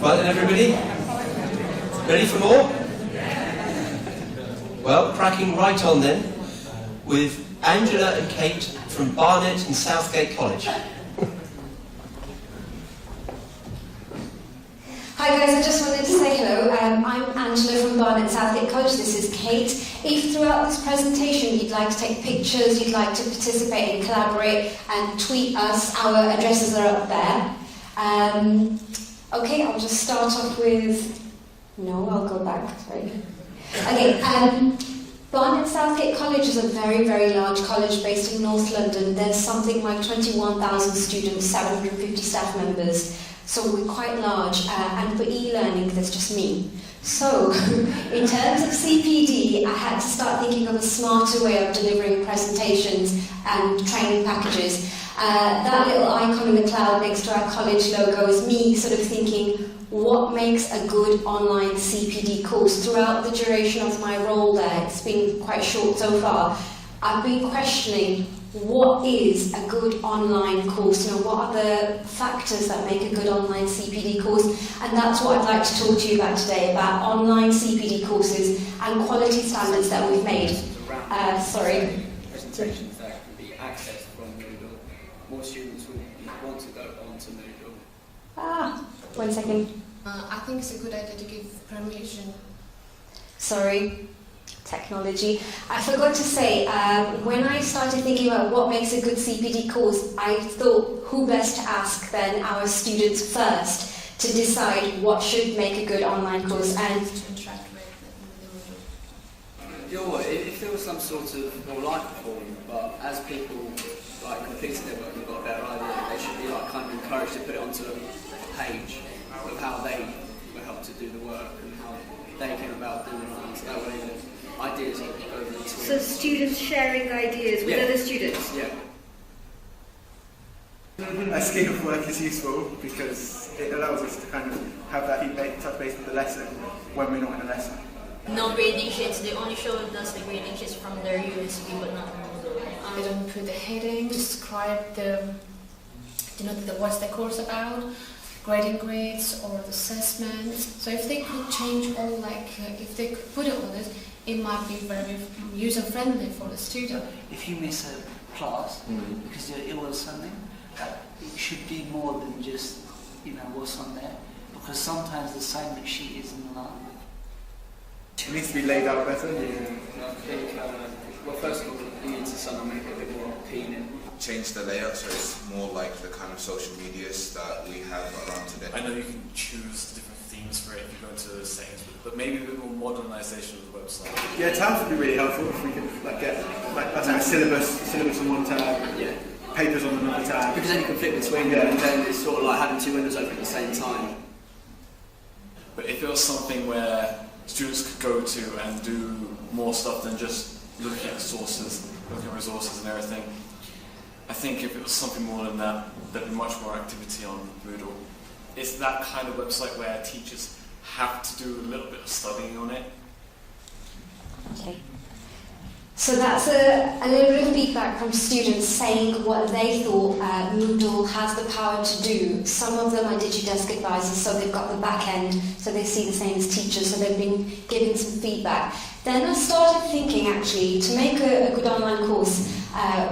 Right then, everybody? Ready for more? Well, cracking right on then with Angela and Kate from Barnet and Southgate College. Hi guys, I just wanted to say hello. I'm Angela from Barnet and Southgate College. This is Kate. If throughout this presentation you'd like to take pictures, you'd like to participate and collaborate and tweet us, our addresses are up there. Okay, I'll just start off with... No, I'll go back, sorry. Okay, Barnet and Southgate College is a very, very large college based in North London. There's something like 21,000 students, 750 staff members. So we're quite large, and for e-learning, there's just me. So, in terms of CPD, I had to start thinking of a smarter way of delivering presentations and training packages. That little icon in the cloud next to our college logo is me sort of thinking, what makes a good online CPD course? Throughout the duration of my role there, it's been quite short so far, I've been questioning, what is a good online course? You know, what are the factors that make a good online CPD course? And that's what I'd like to talk to you about today, about online CPD courses and quality standards that we've made. Sorry. Presentations that can be accessed from Moodle. More students will want to go onto Moodle. One second. I think it's a good idea to give permission. Sorry. Technology. I forgot to say, when I started thinking about what makes a good CPD course, I thought who best to ask than our students first to decide what should make a good online course. And You know what, if there was some sort of more like form, but as people like completed their work and got a better idea, they should be like kind of encouraged to put it onto a page of how they were helped to do the work and how they came about doing it. So that way the ideas will go over the So students sharing ideas with other students? Yeah. A scheme of work is useful because it allows us to kind of have that touch base with the lesson when we're not in a lesson. No grading sheets, they only show us the grading sheets from their USB but not Moodle. I don't put the heading, describe the what's the course about, grading grades or the assessment. So if they could change all, if they could put it on it, it might be very user-friendly for the student. If you miss a class because you're ill or something, it should be more than just what's on there, because sometimes the assignment sheet isn't enough. It needs to be laid out better. I think, well, first of all, we need to somehow make it a bit more appealing. Change the layout so it's more like the kind of social medias that we have around today. I know you can choose different themes for it if you go into settings, but maybe a bit more modernisation of the website. Yeah, tabs would be really helpful if we could get a syllabus on one tab, papers on another tab. Because then you can flip between them and then it's sort of like having two windows open at the same time. But if it was something where students could go to and do more stuff than just looking at sources, looking at resources and everything, I think if it was something more than that, there'd be much more activity on Moodle. It's that kind of website where teachers have to do a little bit of studying on it. okay. So that's a little bit of feedback from students saying what they thought Moodle has the power to do. Some of them are DigiDesk advisors, so they've got the back end, so they see the same as teachers, so they've been giving some feedback. Then I started thinking, actually, to make a good online course,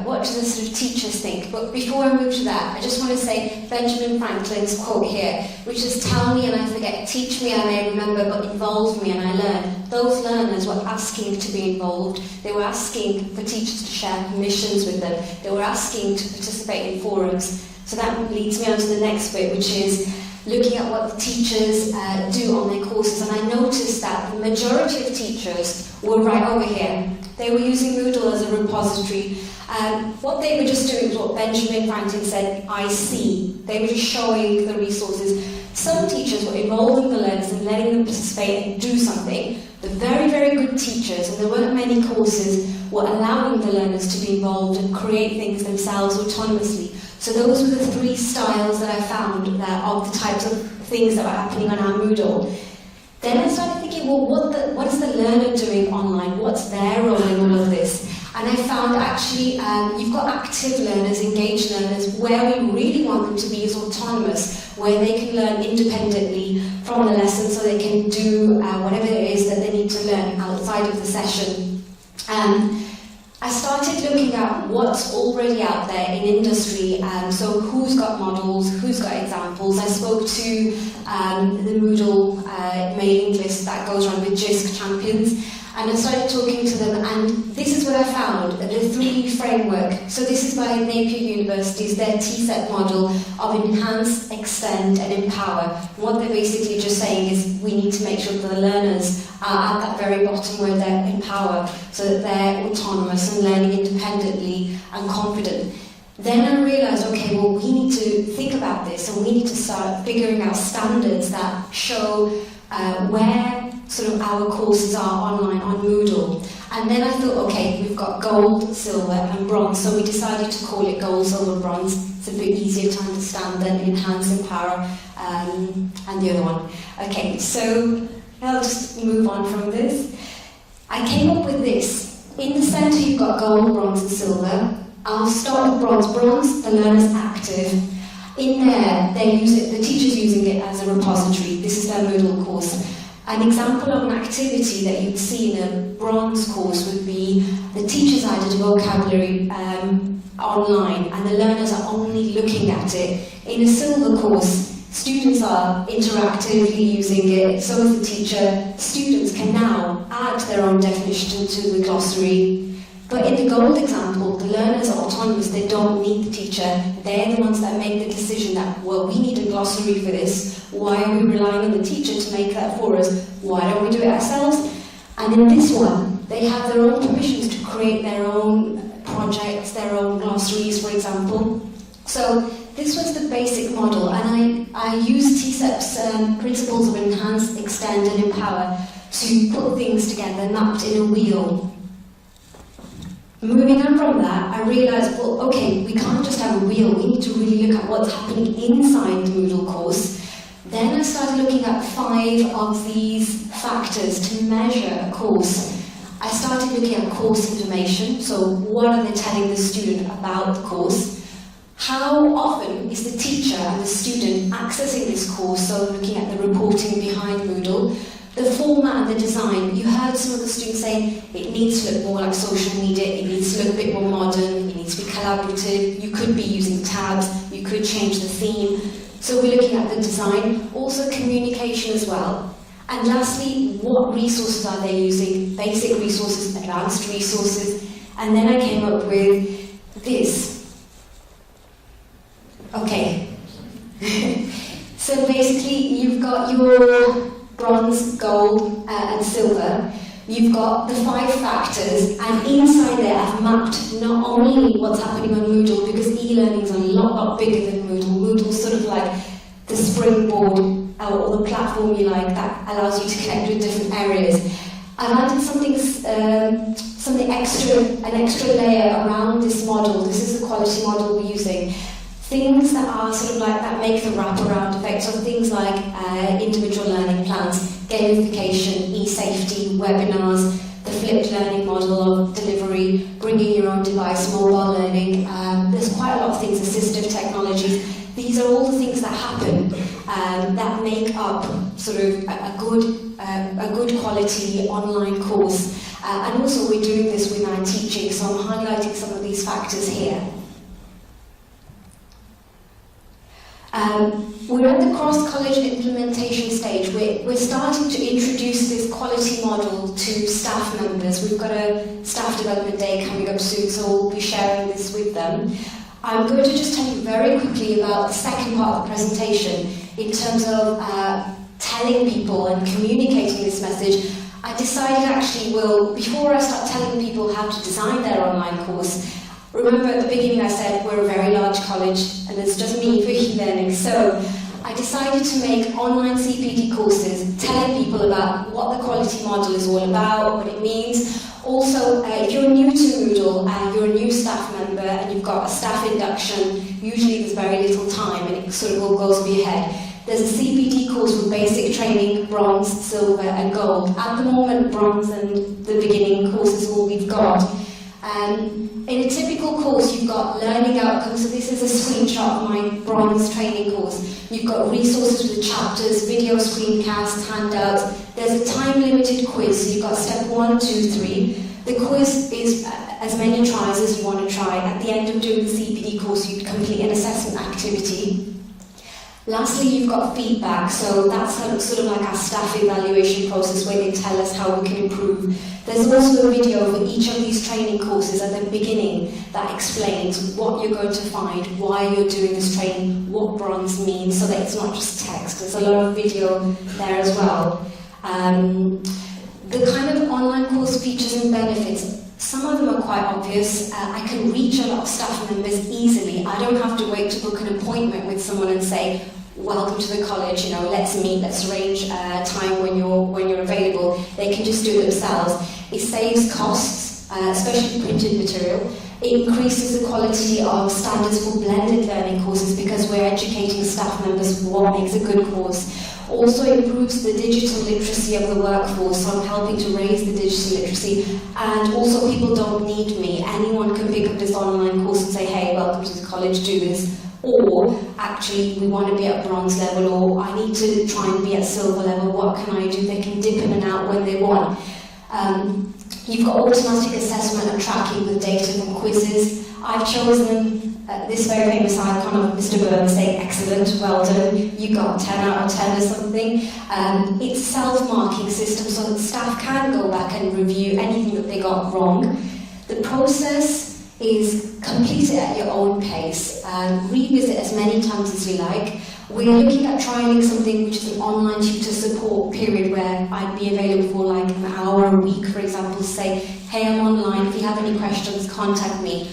what do the sort of teachers think? But before I move to that, I just want to say Benjamin Franklin's quote here, which is, "Tell me and I forget, teach me I may remember, but involve me and I learn." Those learners were asking to be involved. They were asking for teachers to share permissions with them. They were asking to participate in forums. So that leads me on to the next bit, which is looking at what the teachers do on their courses. And I noticed that the majority of teachers were right over here. They were using Moodle as a repository. What they were just doing was what Benjamin Franklin said, I see. They were just showing the resources. Some teachers were involving the learners and letting them participate and do something. The very, very good teachers, and there weren't many courses, were allowing the learners to be involved and create things themselves autonomously. So those were the three styles that I found of the types of things that were happening on our Moodle. Then I started thinking, well, what is the learner doing online? What's their role in all of this? And I found actually you've got active learners, engaged learners, where we really want them to be is autonomous, where they can learn independently from the lesson so they can do whatever it is that they need to learn outside of the session. I started looking at what's already out there in industry, so who's got models, who's got examples. I spoke to the Moodle mailing list that goes around with JISC champions, and I started talking to them, and this is what I found, the 3 framework. So this is by Napier University's, their TSET model of enhance, extend and empower. What they're basically just saying is we need to make sure that the learners are at that very bottom where they're empowered, so that they're autonomous and learning independently and confident. Then I realised, okay, well, we need to think about this, and we need to start figuring out standards that show where sort of our courses are online on Moodle. And then I thought, okay, we've got gold, silver and bronze, so we decided to call it gold, silver, bronze. It's a bit easier to understand than enhance, empower, and the other one. Okay, so I'll just move on from this. I came up with this. In the centre you've got gold, bronze and silver. I'll start with bronze. Bronze, the learner's active. In there, the teacher's using it as a repository. This is their Moodle course. An example of an activity that you'd see in a bronze course would be the teacher's added a vocabulary online and the learners are only looking at it. In a silver course, students are interactively using it, so is the teacher. Students can now add their own definition to the glossary. But in the gold example, the learners are autonomous, they don't need the teacher. They're the ones that make the decision that, well, we need a glossary for this. Why are we relying on the teacher to make that for us? Why don't we do it ourselves? And in this one, they have their own permissions to create their own projects, their own glossaries, for example. So this was the basic model, and I used TSEP's principles of enhance, extend and empower to put things together mapped in a wheel. Moving on from that, I realised, well, okay, we can't just have a wheel, we need to really look at what's happening inside the Moodle course. Then I started looking at 5 of these factors to measure a course. I started looking at course information, so what are they telling the student about the course? How often is the teacher and the student accessing this course, so looking at the reporting behind Moodle? The format and the design, you heard some of the students saying it needs to look more like social media, it needs to look a bit more modern, it needs to be collaborative, you could be using tabs, you could change the theme. So we're looking at the design, also communication as well. And lastly, what resources are they using? Basic resources, advanced resources. And then I came up with this. Okay. So basically, you've got your bronze, gold and silver. You've got the 5 factors, and inside there I've mapped not only what's happening on Moodle, because e-learning is a lot bigger than Moodle. Moodle's sort of like the springboard or the platform you like that allows you to connect with different areas. I've added an extra layer around this model. This is the quality model we're using. Things that are sort of like that make the wraparound effect, so things like individual learning plans, gamification, e-safety, webinars, the flipped learning model of delivery, bringing your own device, mobile learning. There's quite a lot of things, assistive technologies. These are all the things that happen that make up sort of a good quality online course. And also we're doing this with our teaching, so I'm highlighting some of these factors here. We're at the cross-college implementation stage. We're starting to introduce this quality model to staff members. We've got a staff development day coming up soon, so we'll be sharing this with them. I'm going to just tell you very quickly about the second part of the presentation in terms of telling people and communicating this message. I decided actually, well, before I start telling people how to design their online course, remember at the beginning I said we're a very large college and it's just me for e-learning, so I decided to make online CPD courses telling people about what the quality model is all about, what it means. Also, if you're new to Moodle and you're a new staff member and you've got a staff induction, usually there's very little time and it sort of all goes be ahead. There's a CPD course with basic training, bronze, silver and gold. At the moment, bronze and the beginning course is all we've got. In a typical course, you've got learning outcomes. So this is a screenshot of my bronze training course. You've got resources with chapters, video screencasts, handouts. There's a time-limited quiz. So you've got step 1, 2, 3. The quiz is as many tries as you want to try. At the end of doing the CPD course, you complete an assessment activity. Lastly, you've got feedback, so that's sort of like our staff evaluation process where they tell us how we can improve. There's also a video for each of these training courses at the beginning that explains what you're going to find, why you're doing this training, what bronze means, so that it's not just text. There's a lot of video there as well. The kind of online course features and benefits, some of them are quite obvious. I can reach a lot of staff members easily. I don't have to wait to book an appointment with someone and say, welcome to the college, you know, let's meet, let's arrange time when you're available. They can just do it themselves. It saves costs, especially printed material. It increases the quality of standards for blended learning courses because we're educating staff members what makes a good course. Also improves the digital literacy of the workforce, so I'm helping to raise the digital literacy. And also people don't need me. Anyone can pick up this online course and say, hey, welcome to the college, do this. Or actually we want to be at bronze level, or I need to try and be at silver level, what can I do? They can dip in and out when they want. You've got automatic assessment and tracking with data from quizzes. I've chosen this very famous icon of Mr. Burns saying, excellent, well done, you got 10 out of 10 or something. It's a self-marking system so that staff can go back and review anything that they got wrong. The process is complete it at your own pace. Revisit as many times as you like. We're looking at trialling something which is an online tutor support period where I'd be available for like an hour a week, for example, say, hey, I'm online, if you have any questions, contact me.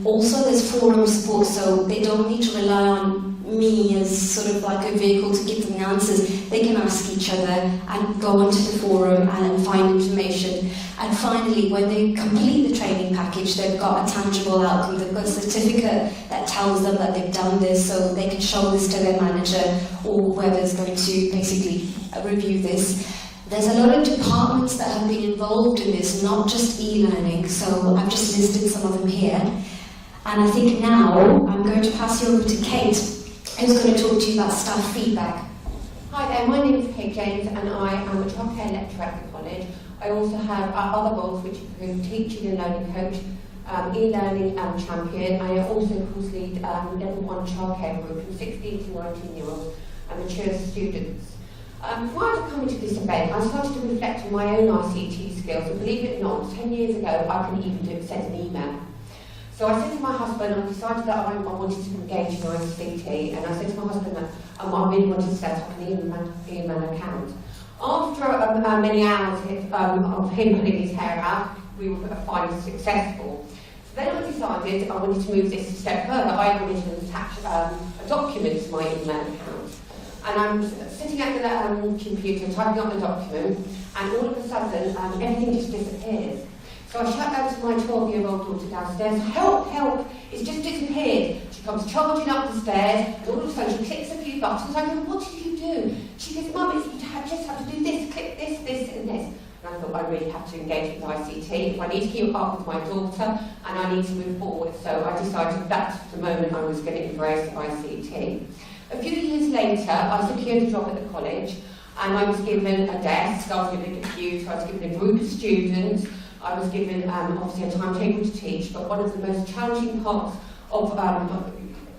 Also, there's forum support, so they don't need to rely on me as sort of like a vehicle to give them the answers. They can ask each other and go onto the forum and find information. And finally, when they complete the training package, they've got a tangible outcome. They've got a certificate that tells them that they've done this, so they can show this to their manager or whoever's going to basically review this. There's a lot of departments that have been involved in this, not just e-learning, so I've just listed some of them here. And I think now I'm going to pass you over to Kate, who's going to talk to you about staff feedback. Hi there, my name is Kate James and I am a childcare lecturer at the college. I also have other roles which include teaching and learning coach, e-learning champion. I also course lead level 1 childcare group from 16 to 19-year-olds and mature students. Prior to coming to this event, I started to reflect on my own ICT skills, and believe it or not, 10 years ago I couldn't even send an email. So I said to my husband, I decided that I wanted to engage in ICT, and I said to my husband that I really wanted to set up an email account. After many hours of him pulling his hair out, we were finally successful. So then I decided I wanted to move this a step further. I wanted to attach a document to my email account. And I'm sitting at the computer typing up the document, and all of a sudden everything just disappears. So I shout out to my 12-year-old daughter downstairs, help, help, it's just disappeared. She comes charging up the stairs, and all of a sudden she clicks a few buttons. I go, what did you do? She goes, Mum, you just have to do this, click this, this, and this. And I thought I really have to engage with ICT. If I need to keep up with my daughter, and I need to move forward. So I decided that's the moment I was going to embrace ICT. A few years later, I secured a job at the college, and I was given a desk, I was given a computer, I was given a group of students, I was given obviously a timetable to teach, but one of the most challenging parts of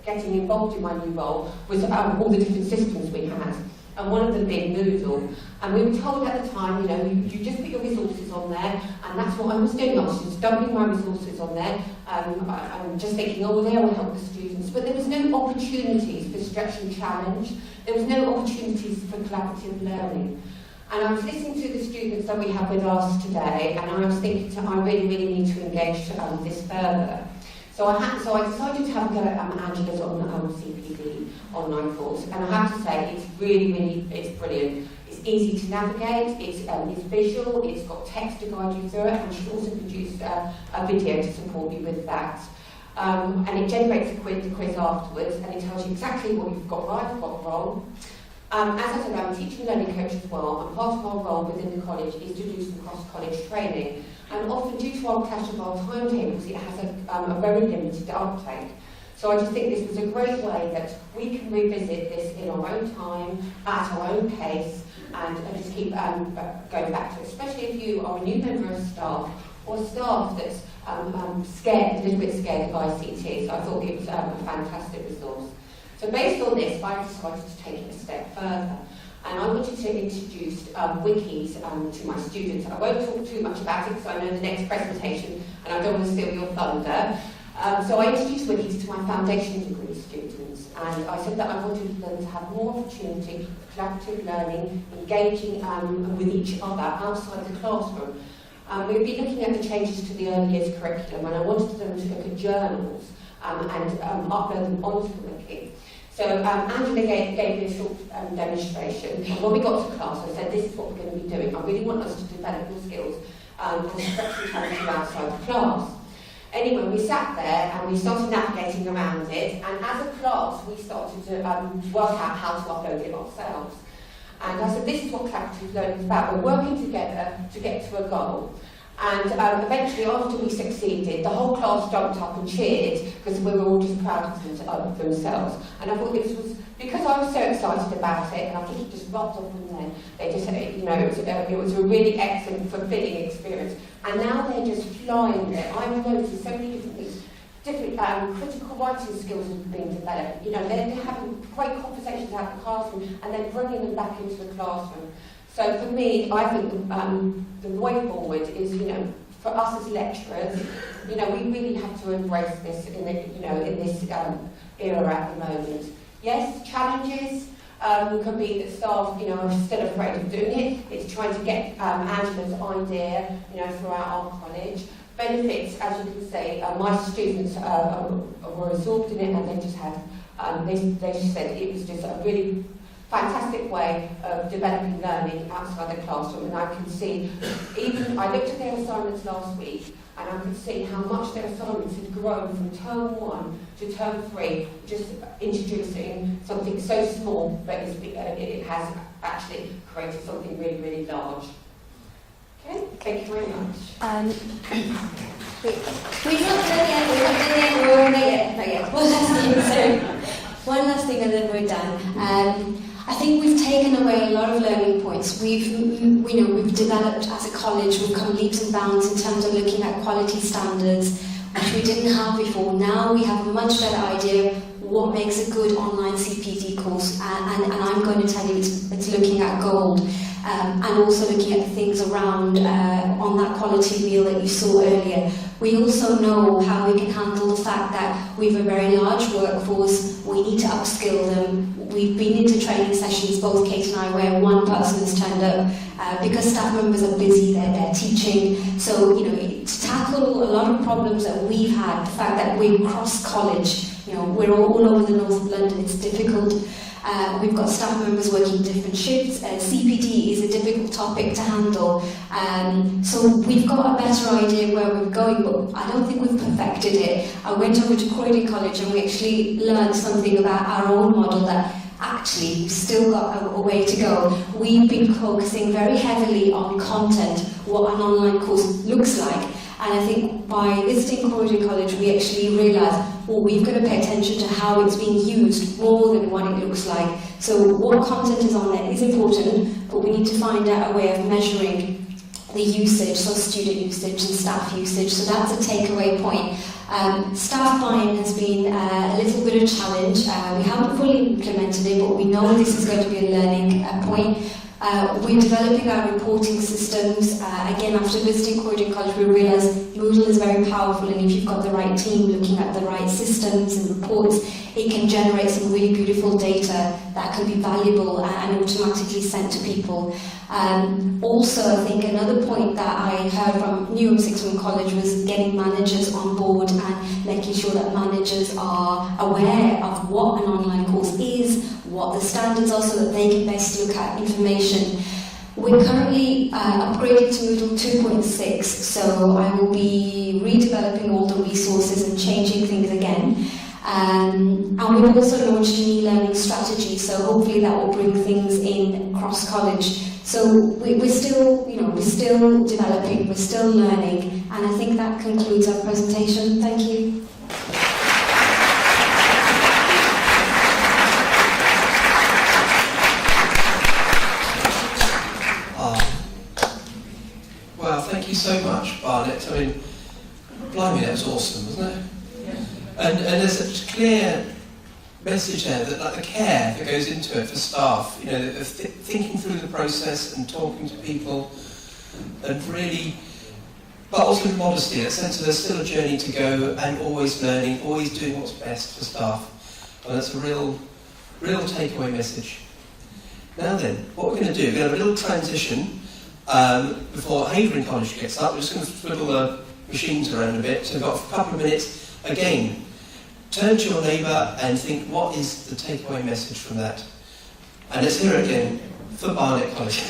getting involved in my new role was all the different systems we had. And one of them being Moodle. And we were told at the time, you know, you just put your resources on there, and that's what I was doing. I was just dumping my resources on there. I'm just thinking, oh, they will help the students. But there was no opportunities for stretch and challenge. There was no opportunities for collaborative learning. And I was listening to the students that we have with us today, and I was thinking, I really, really need to engage this further. So I decided to have a go at Angela's on CPD online course, and I have to say it's really, it's brilliant. It's easy to navigate, it's visual, it's got text to guide you through it, and she's also produced a video to support you with that. And it generates the quiz afterwards, and it tells you exactly what you've got right, what wrong. As I said, I'm a teaching and learning coach as well, and part of our role within the college is to do some cross-college training. And often, due to our clash of our timetables, it has a very limited uptake. So I just think this was a great way that we can revisit this in our own time, at our own pace, and just keep going back to it, especially if you are a new member of staff or staff that's scared, a little bit scared of ICT. So I thought it was a fantastic resource. So based on this, I decided to take it a step further. And I wanted to introduce wikis to my students. I won't talk too much about it because I know the next presentation and I don't want to steal your thunder. So I introduced wikis to my foundation degree students, and I said that I wanted them to have more opportunity for collaborative learning, engaging with each other outside the classroom. We'll be looking at the changes to the early years curriculum, and I wanted them to look at journals and upload them onto the wiki. So Angela gave me a short demonstration. When we got to class, I said, this is what we're going to be doing. I really want us to develop your skills for structured outside the class. Anyway, we sat there and we started navigating around it, and as a class we started to work out how to upload it ourselves. And I said, this is what collaborative learning is about. We're working together to get to a goal. And eventually, after we succeeded, the whole class jumped up and cheered because we were all just proud of themselves. And I thought this was, because I was so excited about it, and I think it just rubbed off on them. They just, you know, it was a really excellent, fulfilling experience. And now they're just flying with it. I've noticed so many different things. Different critical writing skills have been developed. You know, they're having great conversations out in the classroom and then bringing them back into the classroom. So for me, I think the way forward is, you know, for us as lecturers, you know, we really have to embrace this in the, you know, in this era at the moment. Yes, challenges could be that staff, you know, are still afraid of doing it. It's trying to get Angela's idea, you know, throughout our college. Benefits, as you can see, my students were absorbed in it, and they just had, they just said it was just a really fantastic way of developing learning outside the classroom. And I can see, even I looked at their assignments last week, and I could see how much their assignments had grown from term 1 to term 3, just introducing something so small, but it has actually created something really, really large. Okay, thank you very much. We're not done yet. One last thing and then we're done. I think we've taken away a lot of learning points. We've developed as a college, we've come leaps and bounds in terms of looking at quality standards, which we didn't have before. Now we have a much better idea what makes a good online CPD course, and I'm going to tell you it's looking at gold. And also looking at the things around on that quality wheel that you saw earlier. We also know how we can handle the fact that we have a very large workforce, we need to upskill them. We've been into training sessions, both Kate and I, where one person has turned up because staff members are busy, they're teaching. So, you know, to tackle a lot of problems that we've had, the fact that we're cross college, you know, we're all over the north of London, it's difficult. We've got staff members working different shifts. CPD is a difficult topic to handle. So we've got a better idea where we're going, but I don't think we've perfected it. I went over to Croydon College and we actually learned something about our own model that actually we've still got a way to go. We've been focusing very heavily on content, what an online course looks like. And I think by visiting Croydon College, we actually realised, well, we've got to pay attention to how it's being used more than what it looks like. So what content is on there is important, but we need to find out a way of measuring the usage, so student usage and staff usage. So that's a takeaway point. Staff buy-in has been a little bit of a challenge. We haven't fully implemented it, but we know this is going to be a learning point. We're developing our reporting systems. Again, after visiting Croydon College, we realised Moodle is very powerful, and if you've got the right team looking at the right systems and reports, it can generate some really beautiful data that can be valuable and automatically sent to people. Also, I think another point that I heard from Newham Sixth College was getting managers on board and making sure that managers are aware of what an online course is, what the standards are, so that they can best look at information. We're currently upgraded to Moodle 2.6, so I will be redeveloping all the resources and changing things again. And we've also launched an e-learning strategy, so hopefully that will bring things in across college. So we're still, we're still developing, we're still learning, and I think that concludes our presentation. Thank you. Well, thank you so much, Barnet. I mean, blimey, that was awesome, wasn't it? And there's such a clear message there that, like, the care that goes into it for staff, thinking through the process and talking to people, and really, but also modesty, that sense of there's still a journey to go, and always learning, always doing what's best for staff. And that's a real takeaway message. Now then, what we're going to do, we're going to have a little transition before Havering College gets up. We're just going to twiddle the machines around a bit. So we've got a couple of minutes. Again, turn to your neighbour and think, what is the takeaway message from that? And let's hear it again for Barnet College.